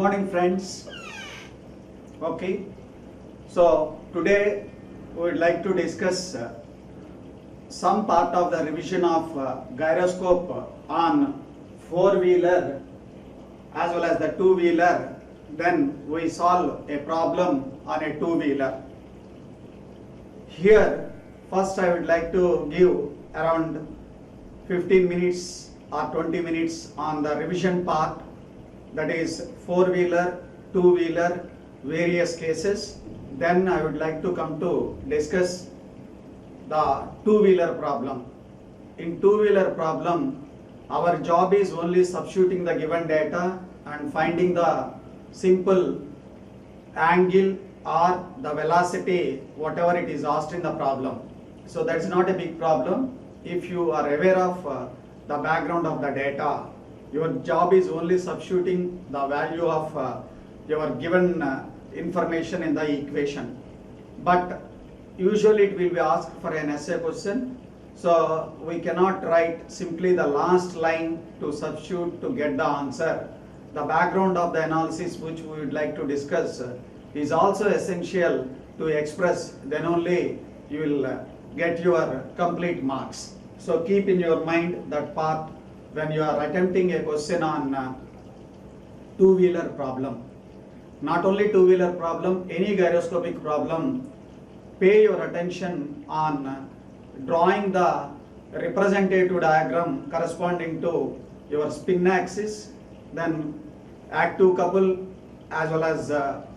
morning, friends. Okay, so today we would like to discuss some part of the revision of gyroscope on four-wheeler as well as the two-wheeler. Then we solve a problem on a two-wheeler. Here, first I would like to give around 15 minutes or 20 minutes on the revision part, that is four-wheeler, two-wheeler, various cases. Then I would like to come to discuss the two-wheeler problem. In two-wheeler problem, our job is only substituting the given data and finding the simple angle or the velocity, whatever it is asked in the problem. So that's not a big problem. If you are aware of the background of the data, your job is only substituting the value of your given information in the equation. But usually it will be asked for an essay question. So we cannot write simply the last line to substitute to get the answer. The background of the analysis which we would like to discuss is also essential to express, then only you will get your complete marks. So keep in your mind that part when you are attempting a question on two-wheeler problem. Not only two-wheeler problem, any gyroscopic problem, pay your attention on drawing the representative diagram corresponding to your spin axis, then active couple as well as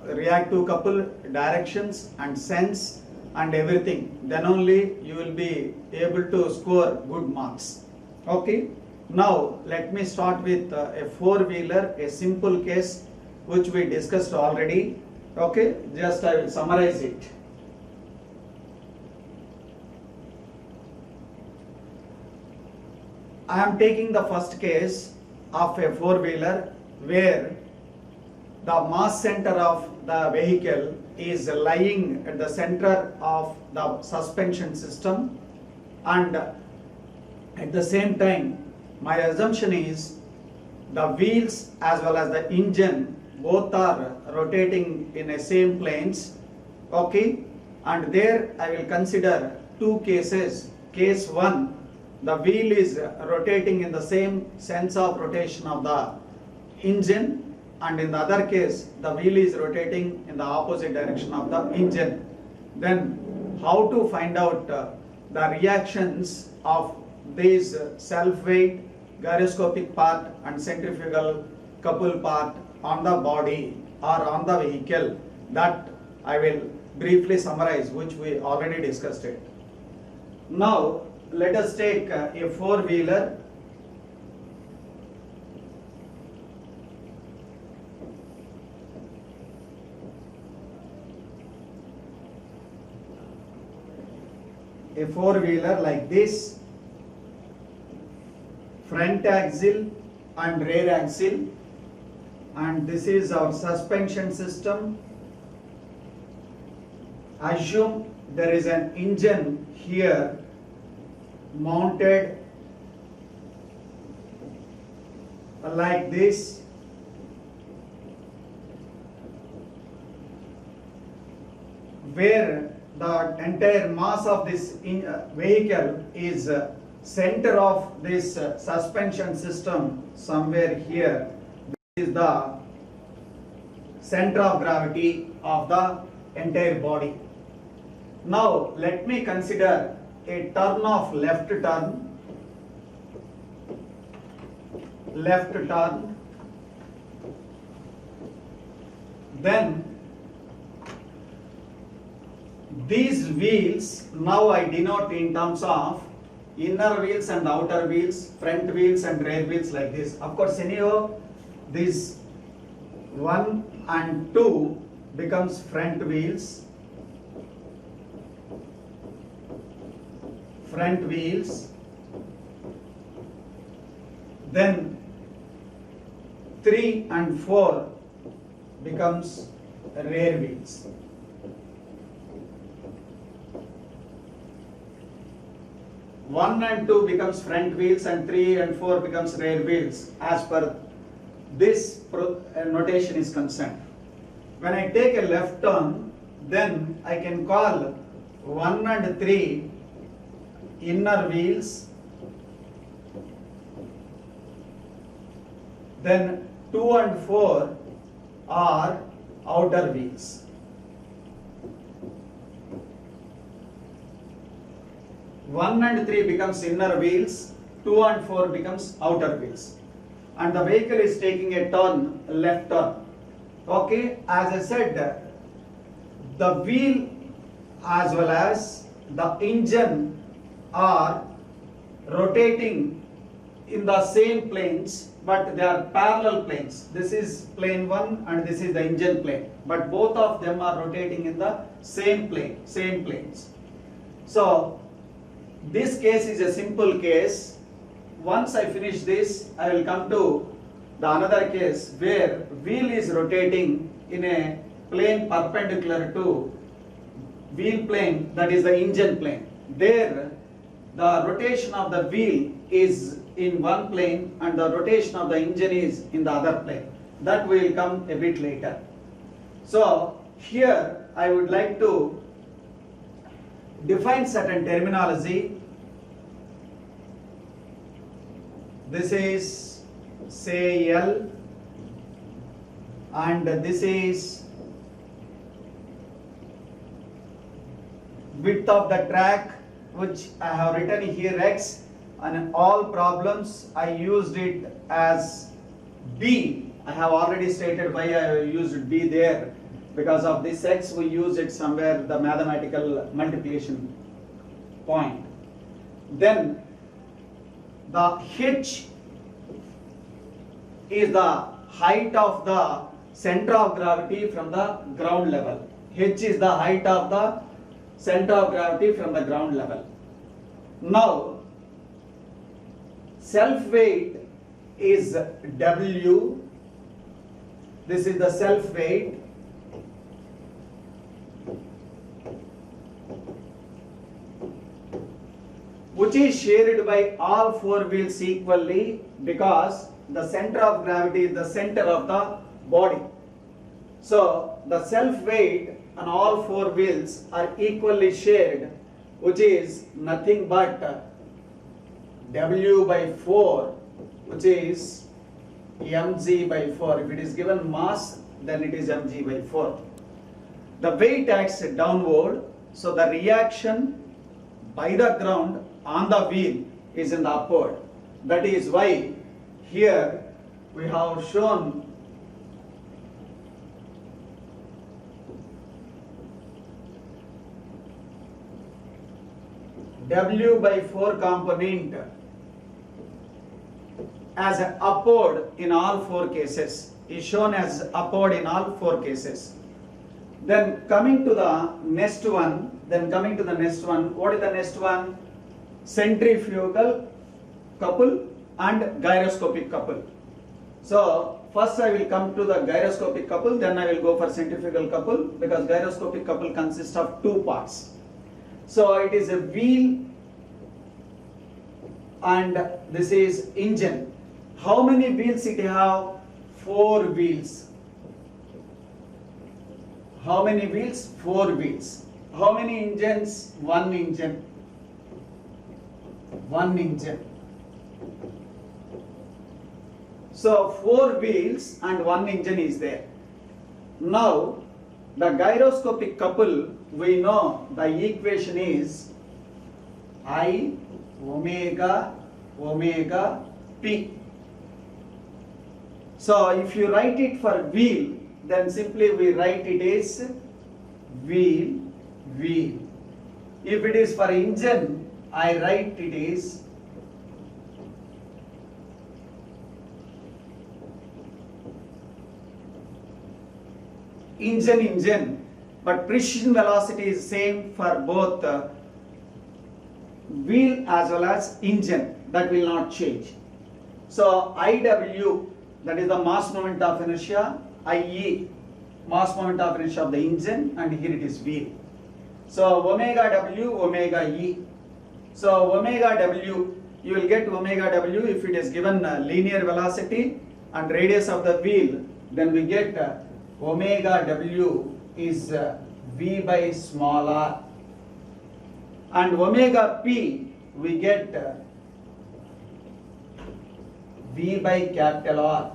reactive couple, directions and sense and everything. Then only you will be able to score good marks. Okay. Now let me start with a four-wheeler, a simple case which we discussed already. Okay, just I will summarize it. I am taking the first case of a four-wheeler where the mass center of the vehicle is lying at the center of the suspension system, and at the same time my assumption is the wheels as well as the engine both are rotating in the same planes. Okay, and there I will consider two cases. Case 1, the wheel is rotating in the same sense of rotation of the engine, and in the other case the wheel is rotating in the opposite direction of the engine. Then how to find out the reactions of these self-weight, gyroscopic part and centrifugal couple part on the body or on the vehicle, that I will briefly summarize, which we already discussed it. Now let us take a four-wheeler. A four-wheeler like this, front axle and rear axle, and this is our suspension system. Assume there is an engine here mounted like this. Where the entire mass of this vehicle is center of this suspension system somewhere here. This is the center of gravity of the entire body. Now let me consider a turn of left turn, then these wheels now I denote in terms of inner wheels and outer wheels, front wheels and rear wheels like this. Of course, anyhow, these 1 and 2 becomes front wheels, then 3 and 4 becomes rear wheels. One and 2 becomes front wheels and 3 and 4 becomes rear wheels as per this notation is concerned. When I take a left turn, then I can call 1 and 3 inner wheels, then 2 and 4 are outer wheels. One and 3 becomes inner wheels, 2 and 4 becomes outer wheels. And the vehicle is taking a turn, left turn. Okay, as I said, the wheel as well as the engine are rotating in the same planes, but they are parallel planes. This is plane 1 and this is the engine plane, but both of them are rotating in the same plane, same planes. So this case is a simple case. Once I finish this, I will come to the another case where wheel is rotating in a plane perpendicular to wheel plane, that is the engine plane. There the rotation of the wheel is in one plane and the rotation of the engine is in the other plane. That will come a bit later. So here I would like to define certain terminology. This is say L and this is width of the track, which I have written here X, and in all problems I used it as B. I have already stated why I used B there. Because of this X we use it somewhere the mathematical multiplication point. Then the H is the height of the center of gravity from the ground level. H is the height of the center of gravity from the ground level. Now self weight is W. This is the self weight. Which is shared by all four wheels equally, because the center of gravity is the center of the body. So the self weight on all four wheels are equally shared, which is nothing but W by 4, which is mg by 4. If it is given mass, then it is mg by 4. The weight acts downward, so the reaction by the ground on the wheel is in the upward. That is why here we have shown W by 4 component as upward in all four cases, is shown as upward in all four cases. Then coming to the next one, what is the next one? Centrifugal couple and gyroscopic couple. So first I will come to the gyroscopic couple, then I will go for centrifugal couple, because gyroscopic couple consists of two parts. So it is a wheel and this is engine. How many wheels it have? 4 wheels. How many wheels? 4 wheels. How many engines? 1 engine. 1 engine. So 4 wheels and 1 engine is there. Now the gyroscopic couple, we know the equation is I omega omega P. So if you write it for wheel, then simply we write it as wheel wheel. If it is for engine, I write it as engine, but precision velocity is same for both wheel as well as engine. That will not change. So IW, that is the mass moment of inertia, IE, mass moment of inertia of the engine, and here it is wheel. So omega W, omega E. So omega W, you will get omega W if it is given linear velocity, and radius of the wheel, then we get omega W is V by small r, and omega P we get V by capital R.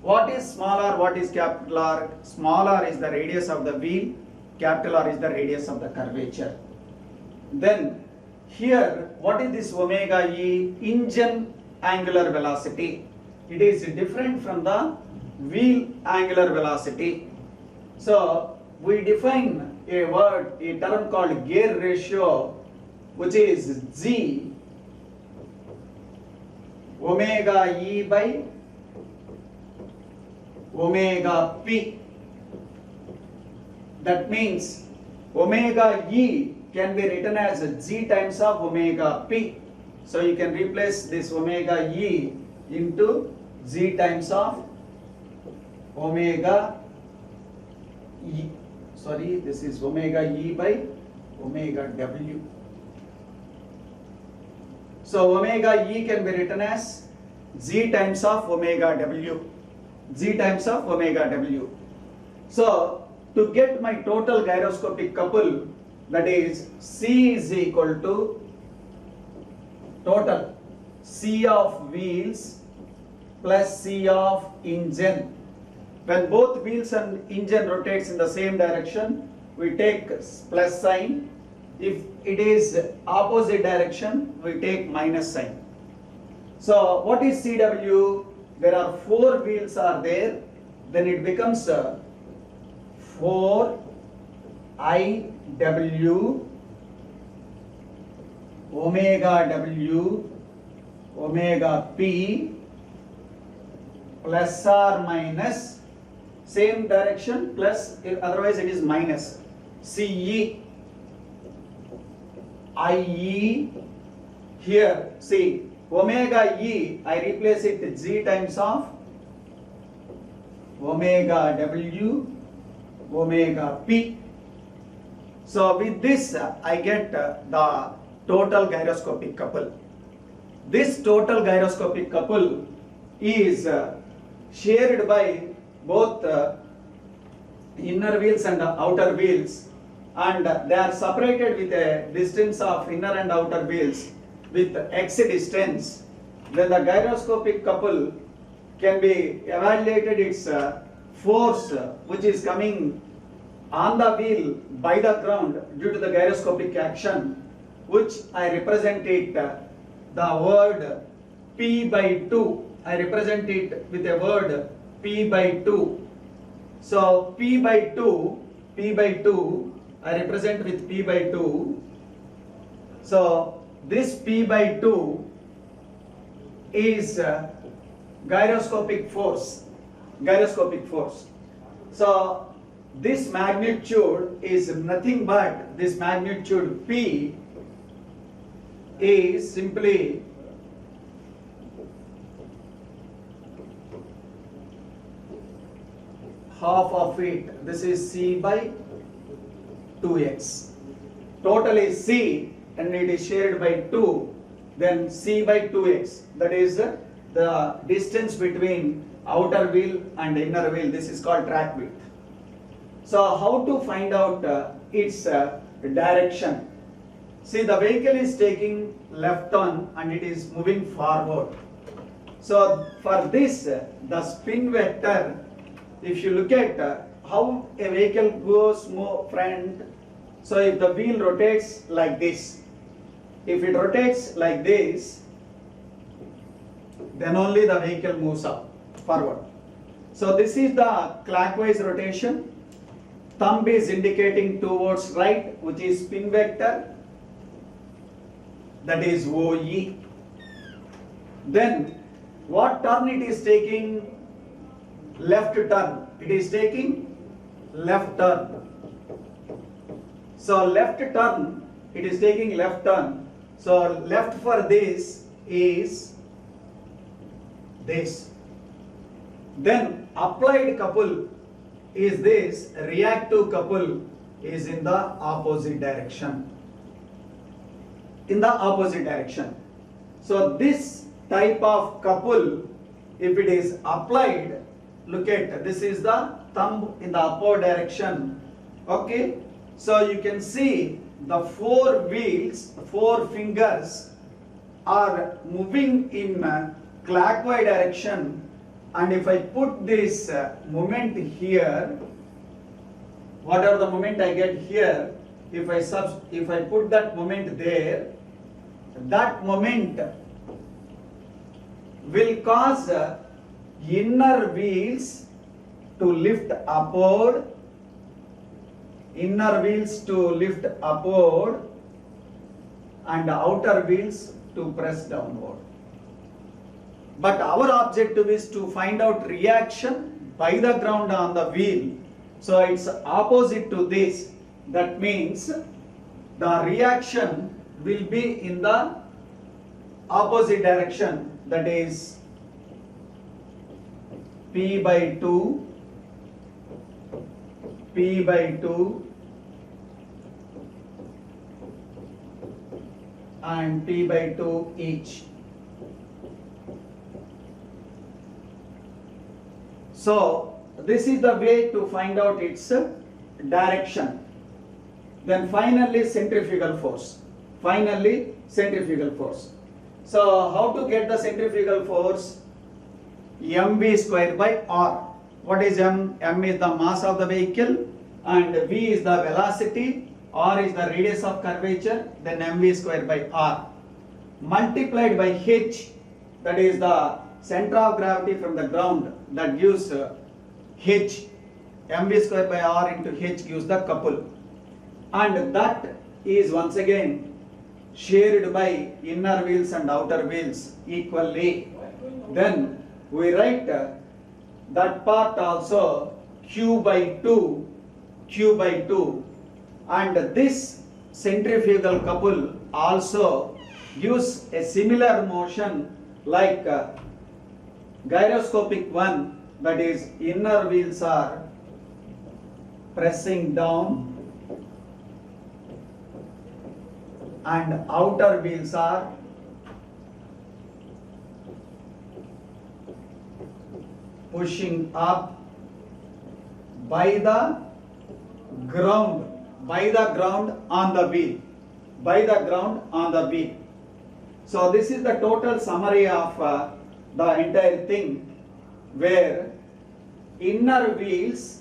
What is small r, what is capital R? Small r is the radius of the wheel, capital R is the radius of the curvature. Then here, what is this omega E? Engine angular velocity. It is different from the wheel angular velocity. So we define a term called gear ratio, which is G omega E by omega P. That means omega E can be written as G times of omega P. So you can replace this omega E into G times of omega E. Sorry, this is omega E by omega W. So omega E can be written as G times of omega W. G times of omega W. So to get my total gyroscopic couple, that is C is equal to total C of wheels plus C of engine. When both wheels and engine rotates in the same direction, we take plus sign. If it is opposite direction, we take minus sign. So what is CW? There are 4 wheels are there, then it becomes 4 IW omega W omega P plus or minus same direction plus, otherwise it is minus CE IE. Here see omega E, I replace it with G times of omega W omega P. So with this I get the total gyroscopic couple. This total gyroscopic couple is shared by both inner wheels and outer wheels, and they are separated with a distance of inner and outer wheels with x distance. Then the gyroscopic couple can be evaluated its force which is coming on the wheel by the ground due to the gyroscopic action, which I represent it the word P by 2. I represent it with a word P by 2. So P by 2, I represent with P by 2. So this P by 2 is gyroscopic force. So this magnitude is nothing but, this magnitude P is simply half of it. This is C by 2x. Total is C and it is shared by 2, then C by 2x. That is the distance between outer wheel and inner wheel. This is called track width. So how to find out its direction? See, the vehicle is taking left turn and it is moving forward. So for this, the spin vector, if you look at how a vehicle goes more front, so if the wheel rotates like this, if it rotates like this, then only the vehicle moves up, forward. So this is the clockwise rotation. Thumb is indicating towards right, which is spin vector, that is OE. Then what turn it is taking? Left turn. It is taking left turn. So left turn, it is taking left turn. So left for this is this. Then applied couple is this, reactive couple is in the opposite direction. So this type of couple if it is applied, look at, this is the thumb in the upward direction. Okay, so you can see the four wheels, four fingers are moving in clockwise direction, and if I put this moment here, whatever the moment I get here, if I put that moment there, that moment will cause inner wheels to lift upward, inner wheels to lift upward, and outer wheels to press downward. But our objective is to find out reaction by the ground on the wheel. So it's opposite to this. That means the reaction will be in the opposite direction, that is P by 2, P by 2 and P by 2 each. So this is the way to find out its direction. Then finally centrifugal force. Finally centrifugal force. So how to get the centrifugal force? mv square by r. What is m? M is the mass of the vehicle and v is the velocity, r is the radius of curvature, then mv square by r multiplied by h, that is the center of gravity from the ground, that gives h. mv square by r into h gives the couple, and that is once again shared by inner wheels and outer wheels equally. Then we write that part also q by 2, q by 2, and this centrifugal couple also gives a similar motion like gyroscopic one, that is inner wheels are pressing down and outer wheels are pushing up by the ground on the wheel, by the ground on the wheel. So this is the total summary of the entire thing, where inner wheels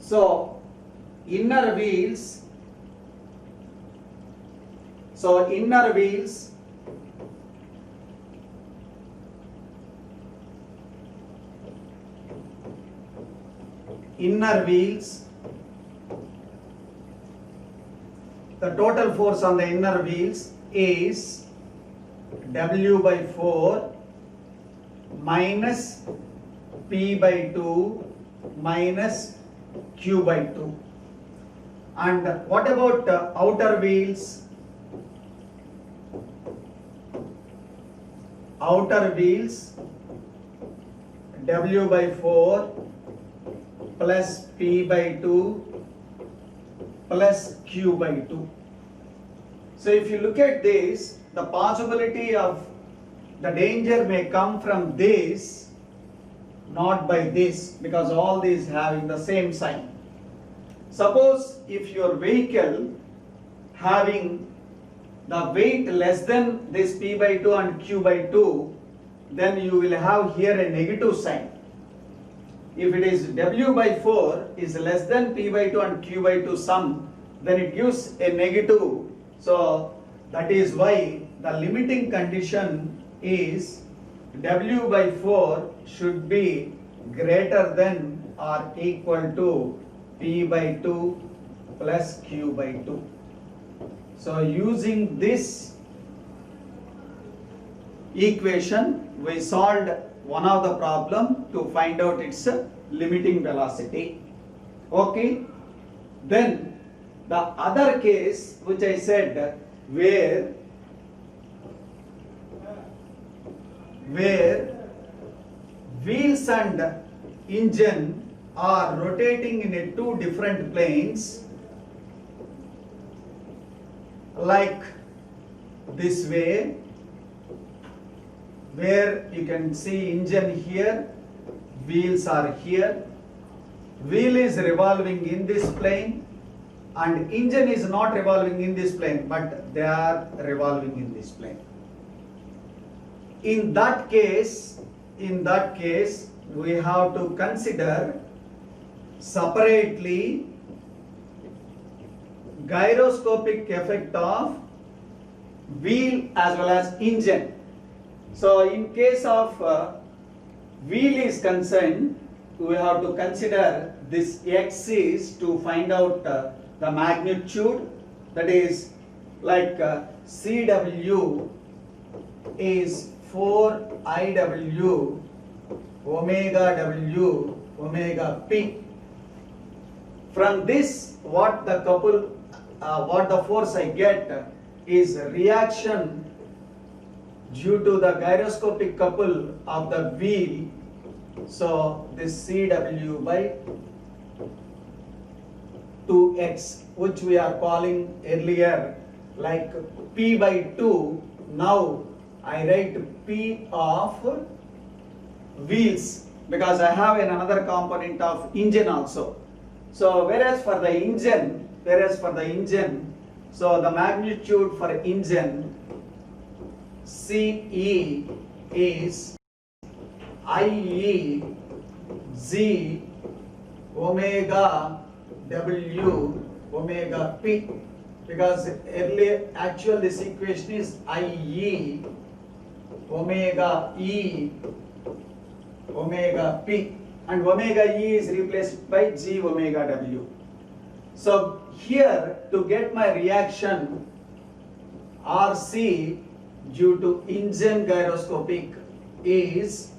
So inner wheels the total force on the inner wheels is W by 4 minus P by 2 minus Q by 2. And what about outer wheels? Outer wheels W by 4 plus P by 2 plus Q by 2. So if you look at this, the possibility of the danger may come from this, not by this, because all these having the same sign. Suppose if your vehicle having the weight less than this P by 2 and Q by 2, then you will have here a negative sign. If it is W by 4 is less than P by 2 and Q by 2 sum, then it gives a negative. So that is why the limiting condition is W by 4 should be greater than or equal to P by 2 plus Q by 2. So using this equation, we solved one of the problem to find out its limiting velocity. Okay. Then the other case which I said, where wheels and engine are rotating in a two different planes, like this way, where you can see engine here, wheels are here, wheel is revolving in this plane and engine is not revolving in this plane, but they are revolving in this plane. In that case, we have to consider separately gyroscopic effect of wheel as well as engine. So in case of wheel is concerned, we have to consider this x is to find out the magnitude, that is like CW is 4IW omega W omega P. From this, what the force I get is reaction due to the gyroscopic couple of the wheel. So this CW by 2x, which we are calling earlier like P by 2. Now I write P of wheels because I have another component of engine also. So whereas for the engine, so the magnitude for engine CE is IE Z omega W omega P, because earlier actual this equation is IE omega E omega P, and omega E is replaced by G omega W. So here, to get my reaction RC due to engine gyroscopic is,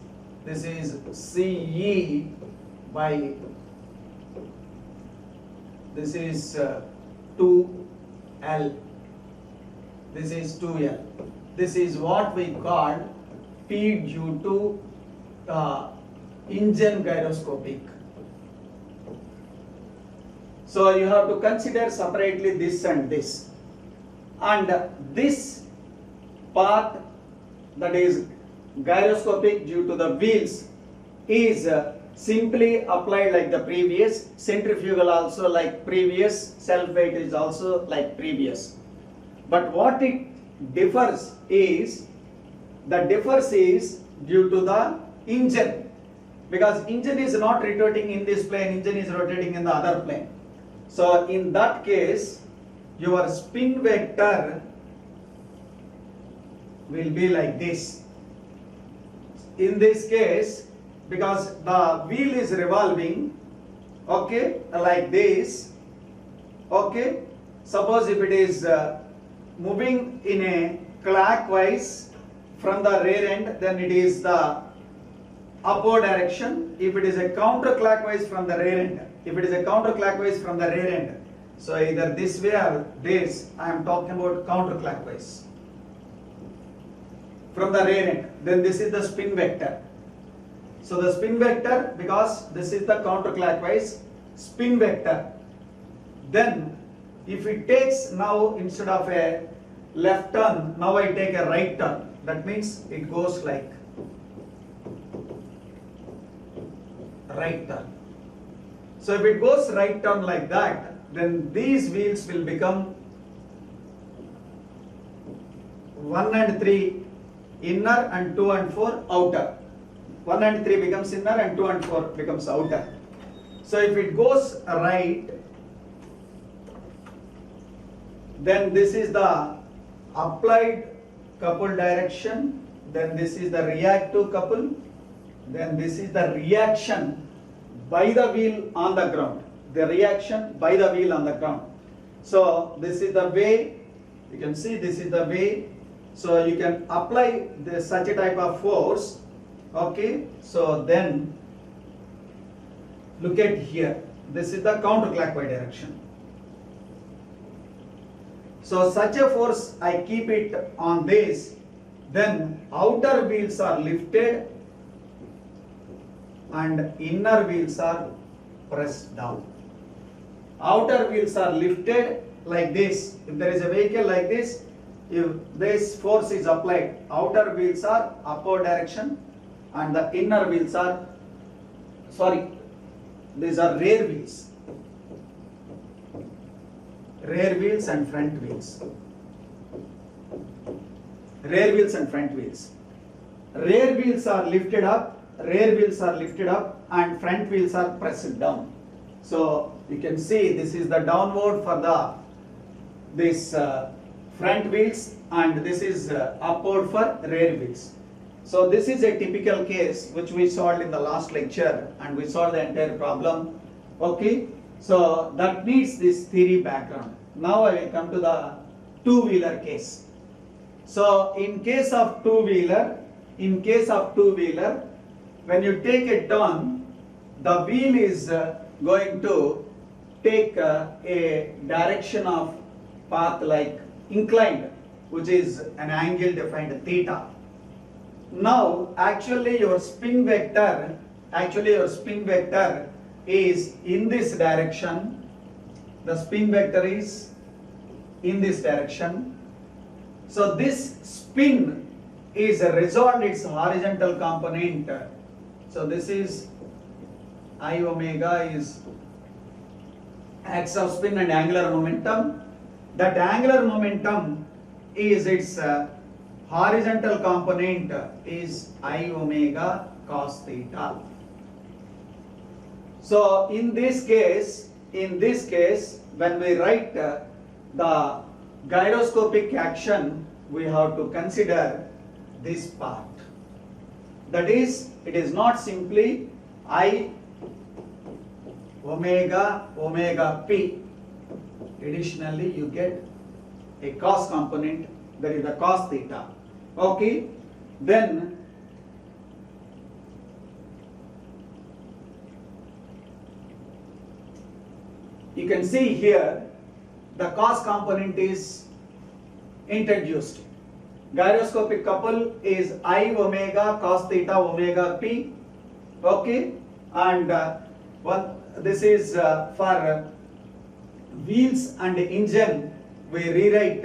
this is CE by, this is 2L, this is 2L. This is what we call P due to engine gyroscopic. So you have to consider separately this and this. And this part, that is gyroscopic due to the wheels, is simply applied like the previous, centrifugal also like previous, self weight is also like previous. But what it differs is, due to the engine, because engine is not rotating in this plane, engine is rotating in the other plane. So in that case, your spin vector will be like this. In this case, because the wheel is revolving, okay, like this, okay. Suppose if it is moving in a clockwise from the rear end, then it is the upward direction. If it is a counterclockwise from the rear end, so either this way or this, I am talking about counterclockwise from the rear end, then this is the spin vector. So the spin vector, because this is the counterclockwise spin vector, then if it takes now, instead of a left turn, now I take a right turn, that means it goes like right turn. So if it goes right turn like that, then these wheels will become 1 and 3 inner and 2 and 4 outer. 1 and 3 becomes inner and 2 and 4 becomes outer. So if it goes right, then this is the applied couple direction, then this is the reactive couple, then this is the reaction by the wheel on the ground. So this is the way, you can see this is the way. So you can apply such a type of force. Okay, so then look at here. This is the counterclockwise direction. So such a force, I keep it on this, then outer wheels are lifted and inner wheels are pressed down. Outer wheels are lifted like this. If there is a vehicle like this, if this force is applied, outer wheels are upward direction and the inner wheels are, these are rear wheels. Rear wheels and front wheels. Rear wheels and front wheels. Rear wheels are lifted up, and front wheels are pressed down. So you can see this is the downward for this front wheels, and this is upward for rear wheels. So this is a typical case which we solved in the last lecture, and we solved the entire problem. Okay, so that needs this theory background. Now I will come to the two-wheeler case. So in case of two-wheeler, when you take it down, the wheel is going to take a direction of path like inclined, which is an angle defined theta. Now actually your spin vector is in this direction. The spin vector is in this direction. So this spin is resolved its horizontal component. So this is I omega is axis of spin and angular momentum. That angular momentum is its horizontal component is I omega cos theta. So in this case, when we write the gyroscopic action, we have to consider this part. That is, it is not simply I omega p. Additionally, you get a cos component, that is the cos theta. Okay, then you can see here the cos component is introduced. Gyroscopic couple is I omega cos theta omega p. Okay, and this is for wheels and engine, we rewrite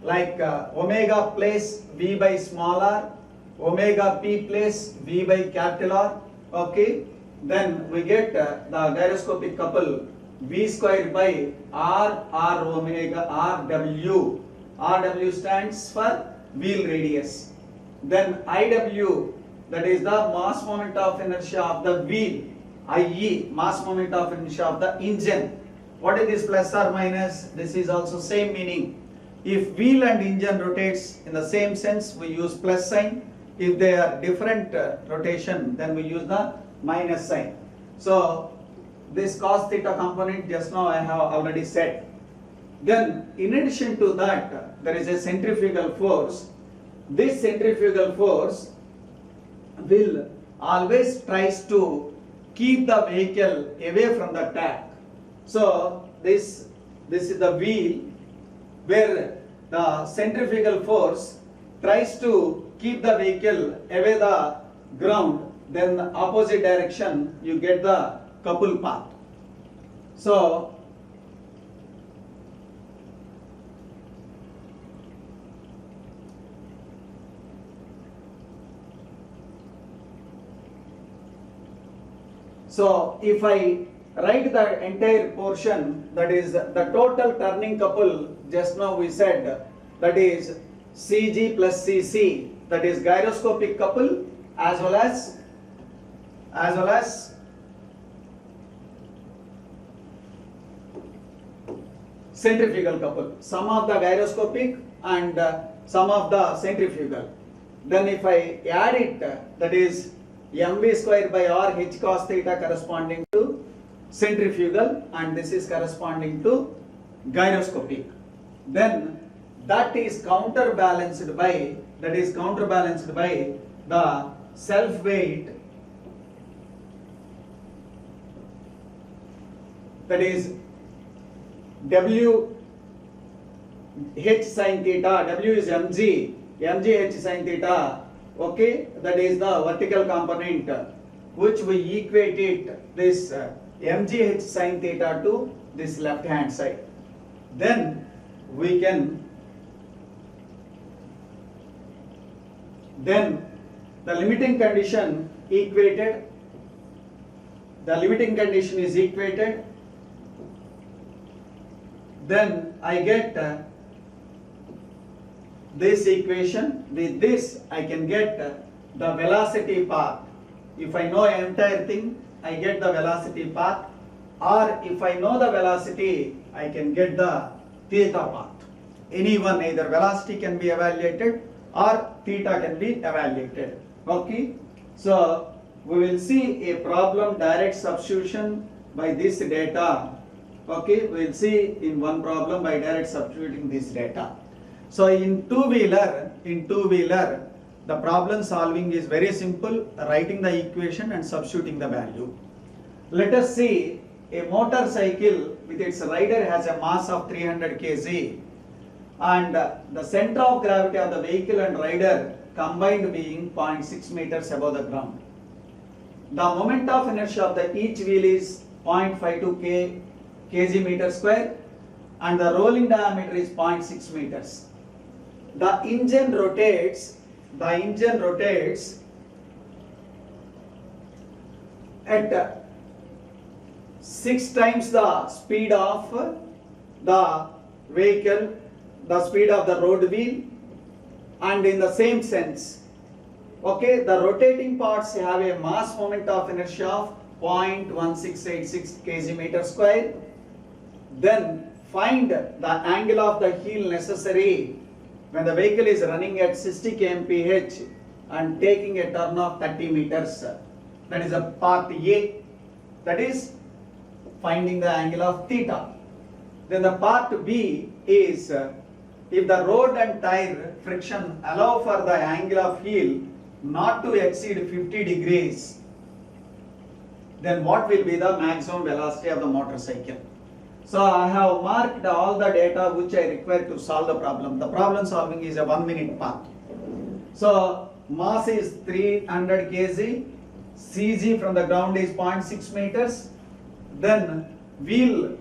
like omega place V by small r, omega p place V by capital R. Okay, then we get the gyroscopic couple V square by R omega RW. RW stands for wheel radius. Then IW, that is the mass moment of inertia of the wheel. IE, mass moment of inertia of the engine. What is this plus or minus? This is also same meaning. If wheel and engine rotates in the same sense, we use plus sign. If they are different rotation, then we use the minus sign. So this cos theta component just now I have already said. Then in addition to that, there is a centrifugal force. This centrifugal force will always tries to keep the vehicle away from the track. So this is the wheel where the centrifugal force tries to keep the vehicle away the ground. Then the opposite direction you get the couple path. So if I write the entire portion, that is the total turning couple, just now we said, that is CG plus CC, that is gyroscopic couple as well as centrifugal couple, sum of the gyroscopic and sum of the centrifugal. Then if I add it, that is mv square by r h cos theta corresponding to centrifugal, and this is corresponding to gyroscopic. Then that is counterbalanced by the self weight, that is W H sin theta. W is mg H sin theta, okay, that is the vertical component, which we equate it, this mg H sin theta to this left hand side. Then we can, then the limiting condition equated, the limiting condition is equated, then I get this equation. With this I can get the velocity path. If I know entire thing, I get the velocity path, or if I know the velocity, I can get the theta path. Any one, either velocity can be evaluated or theta can be evaluated. Okay, so we will see a problem, direct substitution by this data. Okay, we will see in one problem by direct substituting this data. So in two-wheeler, the problem solving is very simple, writing the equation and substituting the value. Let us see a motorcycle with its rider has a mass of 300 kg and the center of gravity of the vehicle and rider combined being 0.6 meters above the ground. The moment of inertia of the each wheel is 0.52 kg meter square and the rolling diameter is 0.6 meters. The engine rotates at 6 times the speed of the vehicle, the speed of the road wheel, and in the same sense, okay, the rotating parts have a mass moment of inertia of 0.1686 kg meter square. Then find the angle of the heel necessary when the vehicle is running at 60 kmph and taking a turn of 30 meters. That is a part A, that is finding the angle of theta. Then the part B is if the road and tire friction allow for the angle of heel not to exceed 50 degrees, then what will be the maximum velocity of the motorcycle? So I have marked all the data which I require to solve the problem. The problem solving is a 1 minute part. So mass is 300 kg, CG from the ground is 0.6 meters, then wheel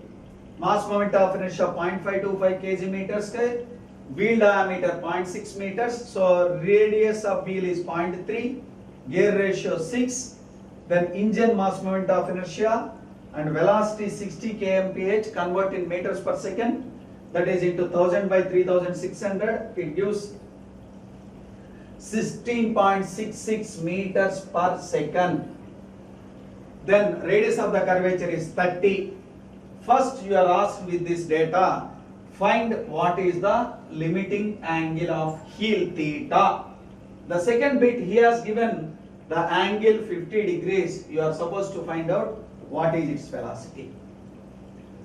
mass moment of inertia 0.525 kg meter square, wheel diameter 0.6 meters, so radius of wheel is 0.3, gear ratio 6, then engine mass moment of inertia and velocity 60 kmph, convert in meters per second, that is into 1000 by 3600, it gives 16.66 meters per second. Then radius of the curvature is 30. First you are asked with this data, find what is the limiting angle of heel theta. The second bit he has given the angle 50 degrees, you are supposed to find out what is its velocity.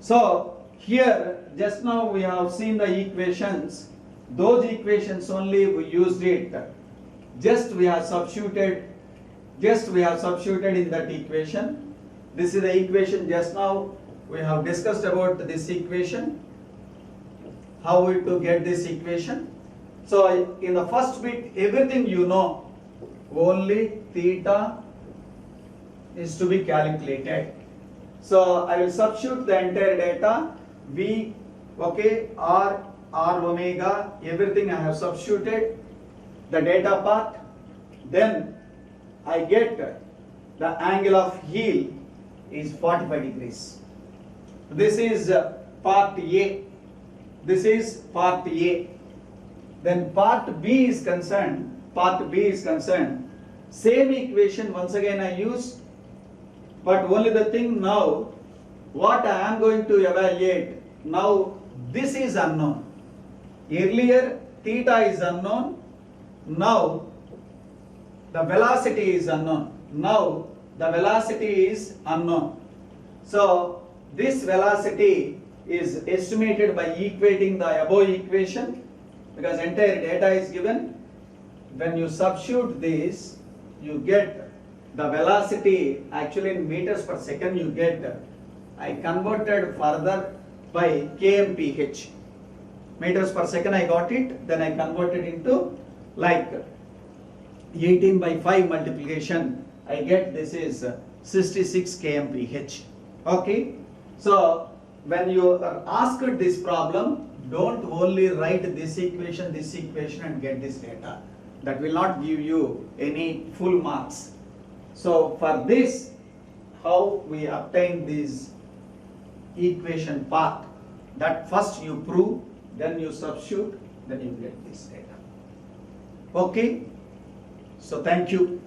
So here just now we have seen the equations, those equations only we used it, just we have substituted in that equation. This is the equation just now we have discussed about this equation, how to get this equation. So in the first bit everything you know, only theta is to be calculated. So I will substitute the entire data, V, okay, R omega, everything I have substituted, the data part. Then I get the angle of heel is 45 degrees. This is part A. This is part A. Then part B is concerned. Same equation once again I use, but only the thing now, what I am going to evaluate, now this is unknown. Earlier theta is unknown, now the velocity is unknown. Now the velocity is unknown. So this velocity is estimated by equating the above equation. because entire data is given. When you substitute this, you get the velocity actually in meters per second. You get, I converted further by kmph. Meters per second I got it, then I converted into like 18 by 5 multiplication. I get this is 66 kmph. Okay, so when you are asked this problem, don't only write this equation and get this data. That will not give you any full marks. So for this, how we obtain this equation part, that first you prove, then you substitute, then you get this data. Okay, so thank you.